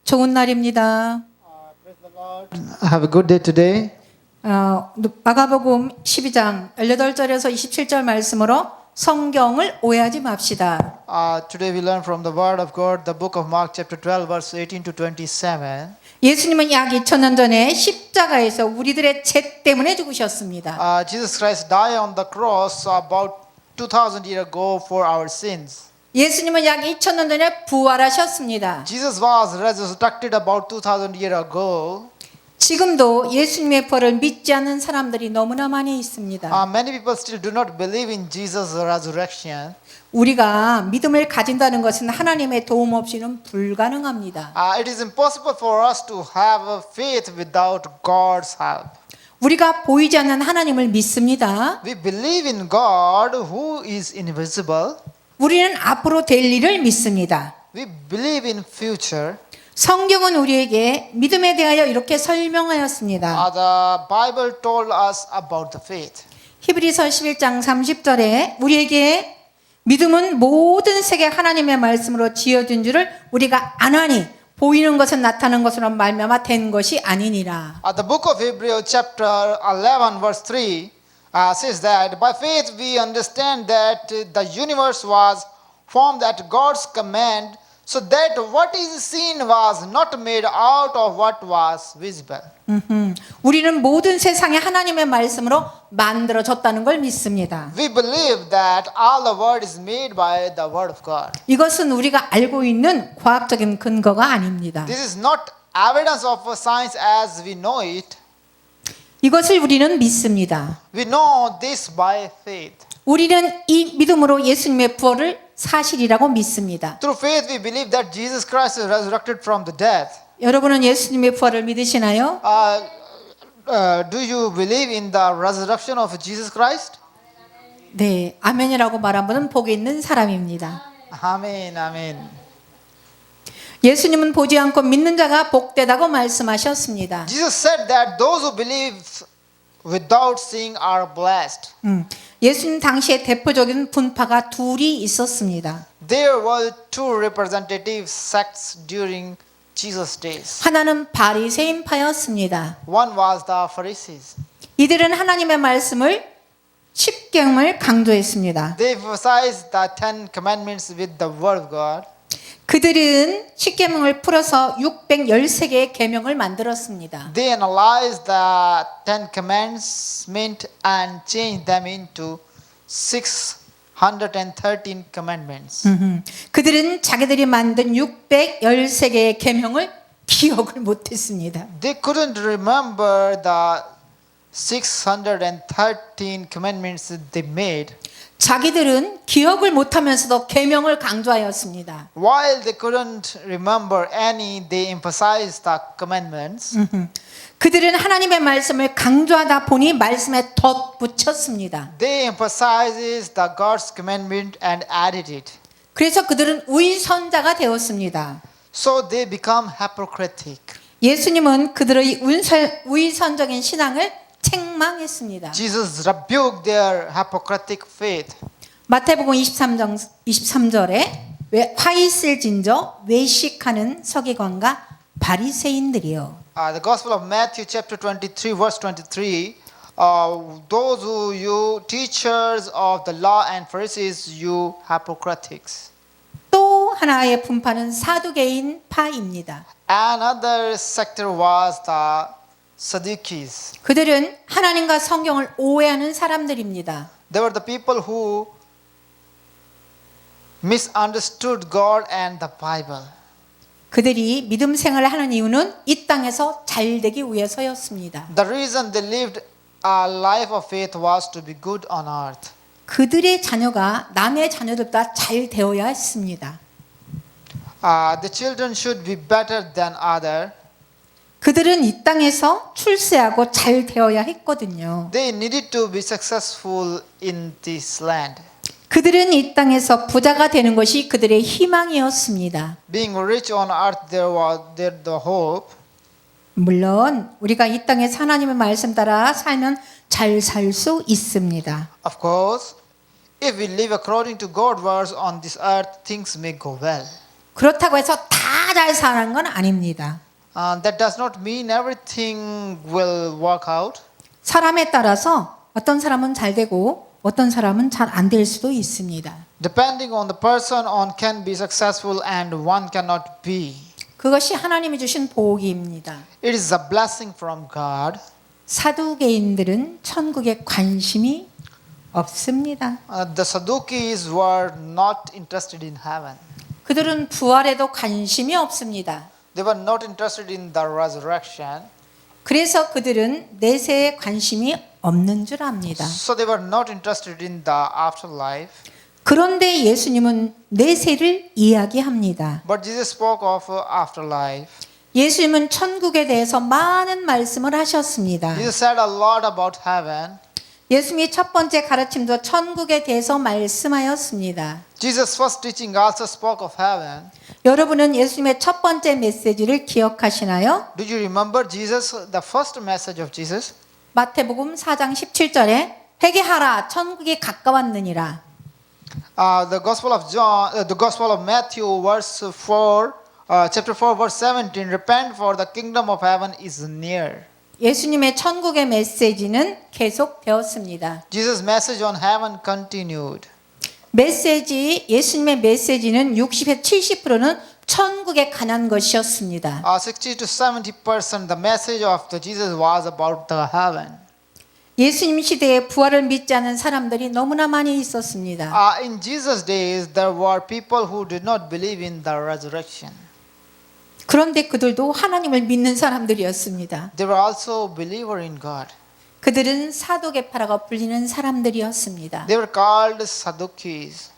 좋은 날입니다. Have a good day today. 마가복음 12장 18절에서 27절 말씀으로 성경을 오해하지 맙시다. Today we learn from the Word of God, the book of Mark, chapter 12, verse 18 to 27. 예수님은 약 2000년 전에 십자가에서 우리들의 죄 때문에 죽으셨습니다. Jesus Christ died on the cross about 2,000 years ago for our sins. 예수님은 약 2000년 전에 부활하셨습니다. Jesus was resurrected about 2,000 years ago. 지금도 예수님의 부활을 믿지 않는 사람들이 너무나 많이 있습니다. Many people still do not believe in Jesus' resurrection. 우리가 믿음을 가진다는 것은 하나님의 도움 없이는 불가능합니다. It is impossible for us to have a faith without God's help. 우리가 보이지 않는 하나님을 믿습니다. We believe in God who is invisible. 우리는 앞으로 될 일을 믿습니다. We believe in future. 성경은 우리에게 믿음에 대하여 이렇게 설명하였습니다. The Bible told us about the faith. 히브리서 11장 30절에 우리에게 믿음은 모든 세계 하나님의 말씀으로 지어진 줄을 우리가 아나니 보이는 것은 나타나는 것으로 말미암아 된 것이 아니니라. The book of Hebrews chapter 11 verse 3 says that by faith we understand that the universe was formed at God's command, so that what is seen was not made out of what was visible. 우리는 모든 세상이 하나님의 말씀으로 만들어졌다는 걸 믿습니다. We believe that all the world is made by the word of God. 이것은 우리가 알고 있는 과학적인 근거가 아닙니다. This is not evidence of science as we know it. 이것을 우리는 믿습니다. We know this by faith. 우리는 이 믿음으로 예수님의 부활을 사실이라고 믿습니다. Through faith we believe that Jesus Christ is resurrected from the dead. 여러분은 예수님의 부활을 믿으시나요? Do you believe in the resurrection of Jesus Christ? 네, 아멘이라고 말한 분은 복이 있는 사람입니다. Amen, amen. 예수님은 보지 않고 믿는 자가 복되다고 말씀하셨습니다. Jesus said that those who believe without seeing are blessed. 예수님 당시에 대표적인 분파가 둘이 있었습니다. There were two representative sects during Jesus' days. 하나는 바리새인파였습니다. One was the Pharisees. 이들은 하나님의 말씀을 십계명을 강조했습니다. They emphasized the Ten Commandments with the Word of God. 그들은 십계명을 풀어서 613개의 계명을 만들었습니다. They analyzed the Ten Commandments and changed them into 613 commandments. 그들은 자기들이 만든 613개의 계명을 기억을 못했습니다. They couldn't remember the 613 commandments they made. 자기들은 기억을 못하면서도 계명을 강조하였습니다. While they couldn't remember any, they emphasized the commandments. 그들은 하나님의 말씀을 강조하다 보니 말씀에 덧붙였습니다. They emphasized the God's commandment and added it. 그래서 그들은 위선자가 되었습니다. So they become hypocritic. 예수님은 그들의 위선적인 신앙을 책망했습니다. Jesus rebuked their hypocritic faith. 마태복음 23절에 화이슬진저 외식하는 서기관과 바리새인들이요. The Gospel of Matthew chapter 23 verse 23, those who you teachers of the law and Pharisees, you hypocritics. 또 하나의 분파는 사두개인 파입니다. Another sector was the Sadducees. 그들은 하나님과 성경을 오해하는 사람들입니다. They were the people who misunderstood God and the Bible. 그들이 믿음 생활을 하는 이유는 이 땅에서 잘 되기 위해서였습니다. The reason they lived a life of faith was to be good on earth. 그들의 자녀가 남의 자녀들보다 잘 되어야 했습니다. The children should be better than other. 그들은 이 땅에서 출세하고 잘 되어야 했거든요. They needed to be successful in this land. 그들은 이 땅에서 부자가 되는 것이 그들의 희망이었습니다. Being rich on earth, there was the hope. 물론 우리가 이 땅에서 하나님의 말씀 따라 살면 잘 살 수 있습니다. Of course, if we live according to God's words on this earth, things may go well. 그렇다고 해서 다 잘 사는 건 아닙니다. That does not mean everything will work out. 사람에 따라서 어떤 사람은 잘 되고 어떤 사람은 잘 안 될 수도 있습니다. Depending on the person, one can be successful and one cannot be. 그것이 하나님이 주신 복입니다. It is a blessing from God. 사두개인들은 천국에 관심이 없습니다. The Sadducees were not interested in heaven. 그들은 부활에도 관심이 없습니다. They were not interested in the resurrection. 그래서 그들은 내세에 관심이 없는 줄 압니다. So they were not interested in the afterlife. 그런데 예수님은 내세를 이야기합니다. But Jesus spoke of afterlife. 예수님은 천국에 대해서 많은 말씀을 하셨습니다. Jesus said a lot about heaven. 예수님이 첫 번째 가르침도 천국에 대해서 말씀하였습니다. Jesus' first teaching also spoke of heaven. 여러분은 예수님의 첫 번째 메시지를 기억하시나요? Do you remember Jesus, the first message of Jesus? 마태복음 4장 17절에 회개하라 천국이 가까웠느니라. The Gospel of John, the Gospel of Matthew, verse 4, chapter 4, verse 17. Repent, for the kingdom of heaven is near. 예수님의 천국의 메시지는 계속되었습니다. Jesus' message on heaven continued. 예수님의 메시지는 60에서 70%는 천국에 관한 것이었습니다. 60 to 70% the message of the Jesus was about the heaven. 예수님 시대에 부활을 믿지 않은 사람들이 너무나 많이 있었습니다. In Jesus' days, there were people who did not believe in the resurrection. 그런데 그들도 하나님을 믿는 사람들이었습니다. They were also believer in God. 그들은 사도계파라고 불리는 사람들이었습니다. They were called Sadducees.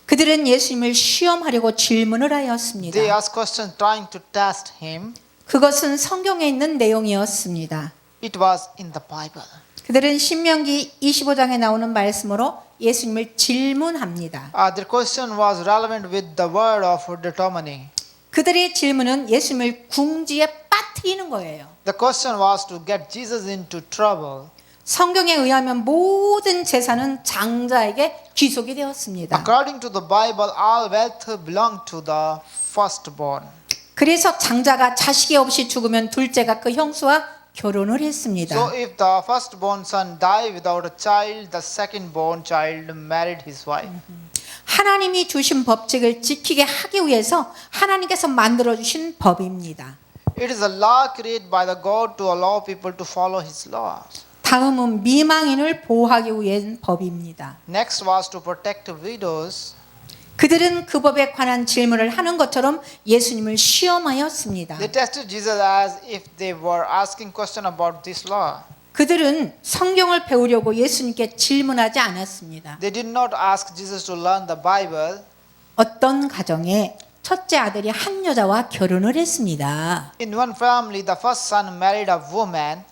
그들은 예수님을 시험하려고 질문을 하였습니다. They asked questions trying to test him. 그것은 성경에 있는 내용이었습니다. It was in the Bible. 그들은 신명기 25장에 나오는 말씀으로 예수님을 질문합니다. Their question was relevant with the word of Deuteronomy. 그들의 질문은 예수님을 궁지에 빠뜨리는 거예요. The question was to get Jesus into trouble. 성경에 의하면 모든 재산은 장자에게 귀속이 되었습니다. According to the Bible, all wealth belonged to the firstborn. 그래서 장자가 자식이 없이 죽으면 둘째가 그 형수와 결혼을 했습니다. So if the firstborn son died without a child, the secondborn child married his wife. 하나님이 주신 법칙을 지키게 하기 위해서 하나님께서 만들어 주신 법입니다. It is a law created by the God to allow people to follow his laws. 다음은 미망인을 보호하기 위한 법입니다. Next was to protect widows. 그들은 그 법에 관한 질문을 하는 것처럼 예수님을 시험하였습니다. They tested Jesus as if they were asking question about this law. 그들은 성경을 배우려고 예수님께 질문하지 않았습니다. They did not ask Jesus to learn the Bible. 어떤 가정에 첫째 아들이 한 여자와 결혼을 했습니다. In one family, the first son married a woman.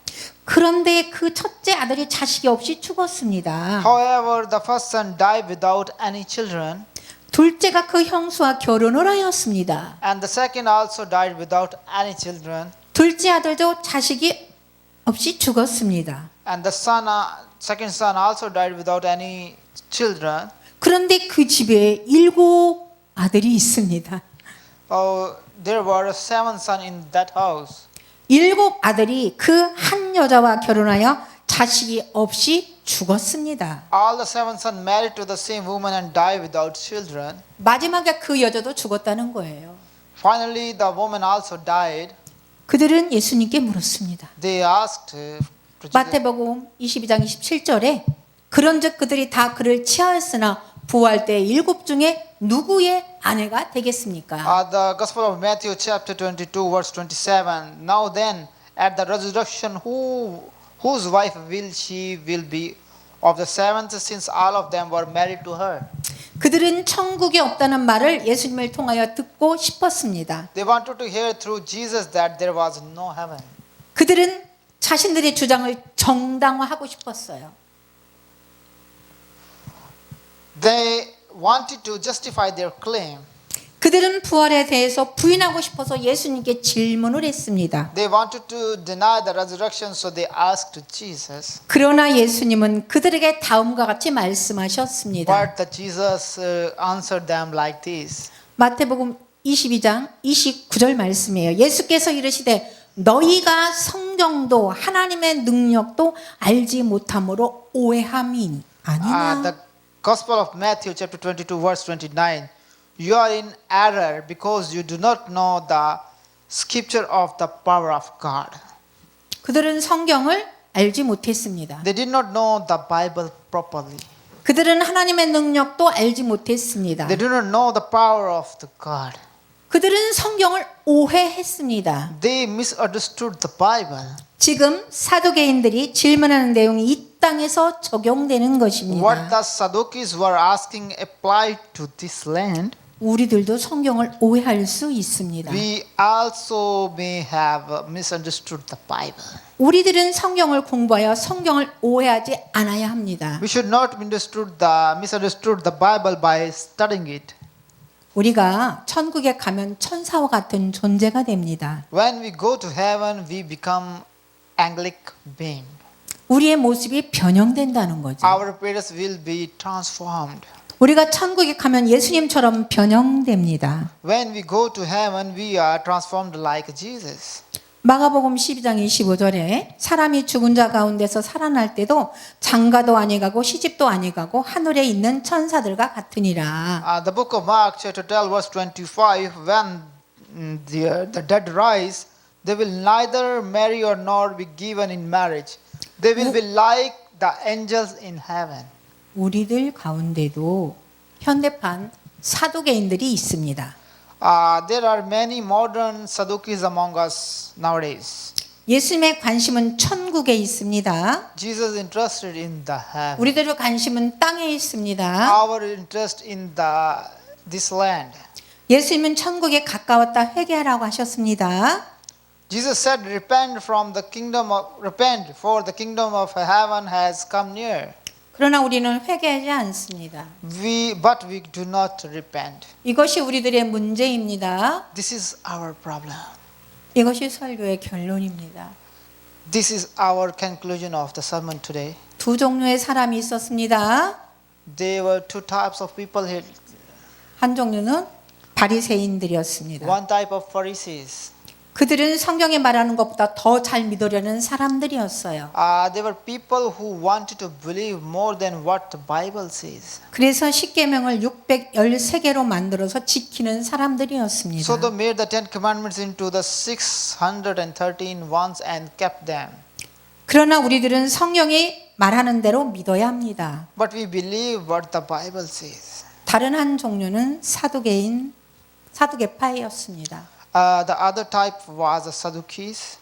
그런데 그 첫째 아들이 자식이 없이 죽었습니다. However, the first son died without any children. 둘째가 그 형수와 결혼을 하였습니다. And the second also died without any children. 둘째 아들도 자식이 없이 죽었습니다. And the second son also died without any children. 그런데 그 집에 7 아들이 있습니다. There were 7 sons in that house. 7 아들이 그 한 여자와 결혼하여 자식이 없이 죽었습니다. All the 7 sons married to the same woman and died without children. 마지막에 그 여자도 죽었다는 거예요. Finally, the woman also died. 그들은 예수님께 물었습니다. They asked to Jesus. 마태복음 22장 27절에 그런즉 그들이 다 그를 취하였으나 부활 때 7 중에 누구의 아내가 되겠습니까? The Gospel of Matthew chapter 22 verse 27. Now then, at the resurrection, whose wife will she be of the seventh, since all of them were married to her? 그들은 천국이 없다는 말을 예수님을 통하여 듣고 싶었습니다. They wanted to hear through Jesus that there was no heaven. 그들은 자신들의 주장을 정당화하고 싶었어요. They wanted to justify their claim. 그들은 부활에 대해서 부인하고 싶어서 예수님께 질문을 했습니다. They wanted to deny the resurrection, so they asked Jesus. 그러나 예수님은 그들에게 다음과 같이 말씀하셨습니다. But Jesus answered them like this. 마태복음 22장 29절 말씀이에요. 예수께서 이르시되 너희가 성경도 하나님의 능력도 알지 못함으로 오해함이 아니냐. The Gospel of Matthew, chapter 22, verse 29. You are in error because you do not know the scripture of the power of God. 그들은 성경을 알지 못했습니다. They did not know the Bible properly. 그들은 하나님의 능력도 알지 못했습니다. They do not know the power of the God. 그들은 성경을 오해했습니다. They misunderstood the Bible. 지금 사두개인들이 질문하는 내용이 이 땅에서 적용되는 What 것입니다. the Sadducees were asking applied to this land. 우리들도 성경을 오해할 수 있습니다. We also may have misunderstood the Bible. 우리들은 성경을 공부하여 성경을 오해하지 않아야 합니다. We should not misunderstood the Bible by studying it. 우리가 천국에 가면 천사와 같은 존재가 됩니다. When we go to heaven, we become angelic being. 우리의 모습이 변형된다는 거죠. Our appearance will be transformed. 우리가 천국에 가면 예수님처럼 변형됩니다. When we go to heaven, we are transformed like Jesus. 마가복음 12장 25절에 사람이 죽은 자 가운데서 살아날 때도 장가도 아니가고 시집도 아니가고 하늘에 있는 천사들과 같으니라. The book of Mark, chapter 12, verse 25, when the dead rise, they will neither marry or nor be given in marriage. They will be like the angels in heaven. 우리들 가운데도 현대판 사두개인들이 있습니다. There are many modern Sadducees among us nowadays. 예수님의 관심은 천국에 있습니다. Jesus is interested in the heaven. 우리들의 관심은 땅에 있습니다. Our interest in this land. 예수님은 천국에 가까웠다 회개하라고 하셨습니다. Jesus said, repent for the kingdom of heaven has come near. 그러나 우리는 회개하지 않습니다. But we do not repent. 이것이 우리들의 문제입니다. This is our problem. 이것이 설교의 결론입니다. This is our conclusion of the sermon today. 두 종류의 사람이 있었습니다. There were two types of people here. 한 종류는 바리새인들이었습니다. One type of Pharisees. 그들은 성경에 말하는 것보다 더 잘 믿으려는 사람들이었어요. They were people who wanted to believe more than what the Bible says. 그래서 십계명을 613개로 만들어서 지키는 사람들이었습니다. So they made the Ten Commandments into the 613 ones and kept them. 그러나 우리들은 성경이 말하는 대로 믿어야 합니다. But we believe what the Bible says. 다른 한 종류는 사두개파였습니다. The other type was the Sadducees.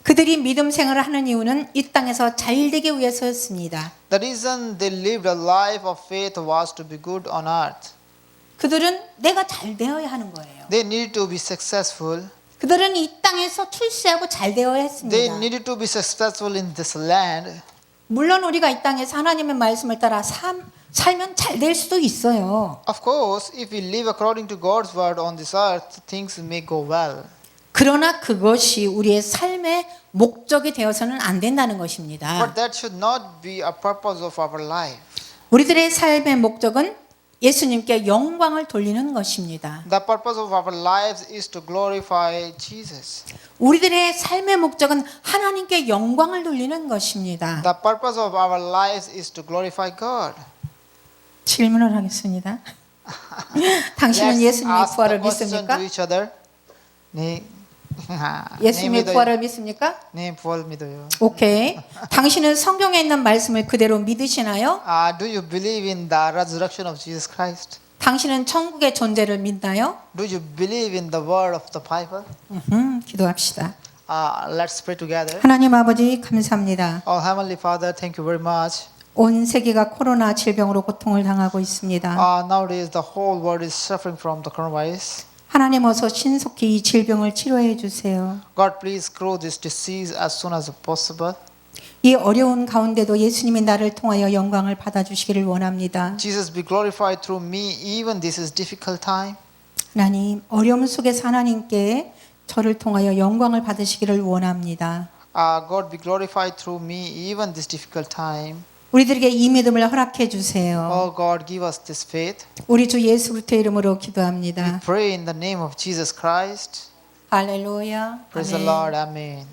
그들이 믿음 생활을 하는 이유는 이 땅에서 잘 되기 위해서였습니다. The reason they lived a life of faith was to be good on earth. 그들은 내가 잘 되어야 하는 거예요. They needed to be successful. 그들은 이 땅에서 출세하고 잘 되어야 They 했습니다. needed to be successful in this land. 물론 우리가 이 땅에서 하나님의 말씀을 따라 살면 잘 될 수도 있어요. Of course, if we live according to God's word on this earth, things may go well. 그러나 그것이 우리의 삶의 목적이 되어서는 안 된다는 것입니다. But that should not be a purpose of our life. 우리들의 삶의 목적은 예수님께 영광을 돌리는 것입니다. The purpose of our lives is to glorify Jesus. 우리들의 삶의 목적은 하나님께 영광을 돌리는 것입니다. The purpose of our lives is to glorify God. 질문을 하겠습니다. 당신은 Let's 예수님의 ask 부활을 the question 믿습니까? to each other. 예수님의 부활을 믿습니까? 네, 부활 믿어요. 오케이. 당신은 성경에 있는 말씀을 그대로 믿으시나요? Do you believe in the resurrection of Jesus Christ? 당신은 천국의 존재를 믿나요? Do you believe in the word of the Bible? 기도합시다. Let's pray together. 하나님 아버지 감사합니다. Oh, Heavenly Father, thank you very much. 온 세계가 코로나 질병으로 고통을 당하고 있습니다. Nowadays, the whole world is suffering from the coronavirus. 하나님 어서 신속히 이 질병을 치료해 주세요. God, please cure this disease as soon as possible. 이 어려운 가운데도 예수님이 나를 통하여 영광을 받아주시기를 원합니다. Jesus, be glorified through me even this is difficult time. 하나님 어려움 속에서 하나님께 저를 통하여 영광을 받으시기를 원합니다. God, be glorified through me even this difficult time. 우리들에게 이 믿음을 허락해 주세요. Oh God, give us this faith. 우리 주 예수 그리스도의 이름으로 기도합니다. Pray in the name of Jesus Christ. 할렐루야. Praise the 아멘. Lord. Amen.